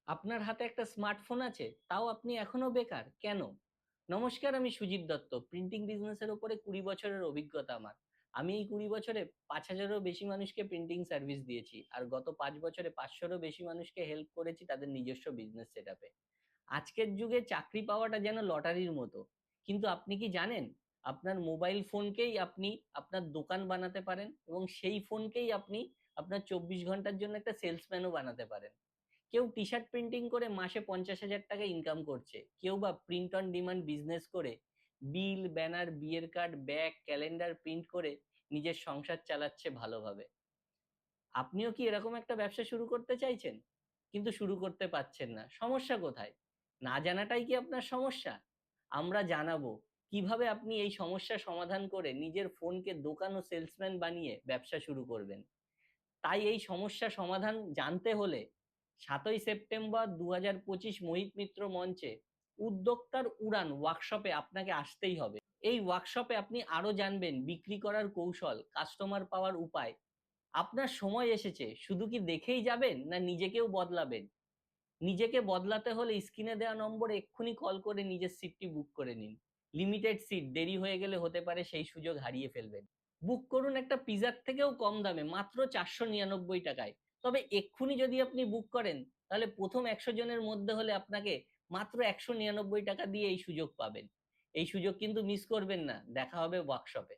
আপনার হাতে একটা স্মার্টফোন আছে, তাও আপনি এখনো বেকার কেন? নমস্কার, আমি সুজিত দত্ত। প্রিন্টিং বিজনেসের উপরে 20 বছরের অভিজ্ঞতা আমার। আমি এই 20 বছরে 5,000-এরও বেশি মানুষকে প্রিন্টিং সার্ভিস দিয়েছি, আর গত 5 বছরে 500-রও বেশি মানুষকে হেল্প করেছি তাদের নিজস্ব বিজনেস সেট আপে। আজকের যুগে চাকরি পাওয়াটা যেন লটারির মতো। কিন্তু আপনি কি জানেন, আপনার মোবাইল ফোনকেই আপনি আপনার দোকান বানাতে পারেন, এবং সেই ফোনকেই আপনি আপনার 24 ঘন্টার জন্য একটা সেলসম্যানও বানাতে পারেন। কেউ টি শার্ট প্রিন্টিং করে মাসে 50,000 টাকা ইনকাম করছে, কেউ বা প্রিন্ট অন ডিমান্ড বিজনেস করে বিল, ব্যানার, বিয়ের কার্ড, ব্যাগ, ক্যালেন্ডার প্রিন্ট করে নিজের সংসার চালাচ্ছে ভালোভাবে। আপনিও কি এরকম একটা ব্যবসা শুরু করতে চাইছেন, কিন্তু শুরু করতে পারছেন না? সমস্যা কোথায়? না জানাটাই কি আপনার সমস্যা? আমরা জানাবো কিভাবে আপনি এই সমস্যা সমাধান করে নিজের ফোনকে দোকান ও সেলসম্যান বানিয়ে ব্যবসা শুরু করবেন। তাই এই সমস্যা সমাধান জানতে হলে 7ই সেপ্টেম্বর 2025 মোহিত মিত্র মঞ্চে উদ্যোক্তার উড়ান ওয়ার্কশপে আপনাকে আসতেই হবে। এই ওয়ার্কশপে আপনি আরো জানবেন বিক্রি করার কৌশল, কাস্টমার পাওয়ার উপায়। আপনার সময় এসেছে, শুধু কি দেখেই যাবেন না নিজেকেও বদলাবেন? নিজেকে বদলাতে হলে স্ক্রিনে দেওয়া নম্বরে এক্ষুনি কল করে নিজের সিটটি বুক করে নিন। লিমিটেড সিট, দেরি হয়ে গেলে হতে পারে সেই সুযোগ হারিয়ে ফেলবেন। বুক করুন একটা পিজার থেকেও কম দামে, মাত্র 499 টাকায়। তবে এক্ষুনি যদি আপনি বুক করেন, তাহলে প্রথম 100 জনের মধ্যে হলে আপনাকে মাত্র 199 টাকা দিয়ে এই সুযোগ পাবেন। এই সুযোগ কিন্তু মিস করবেন না। দেখা হবে ওয়ার্কশপে।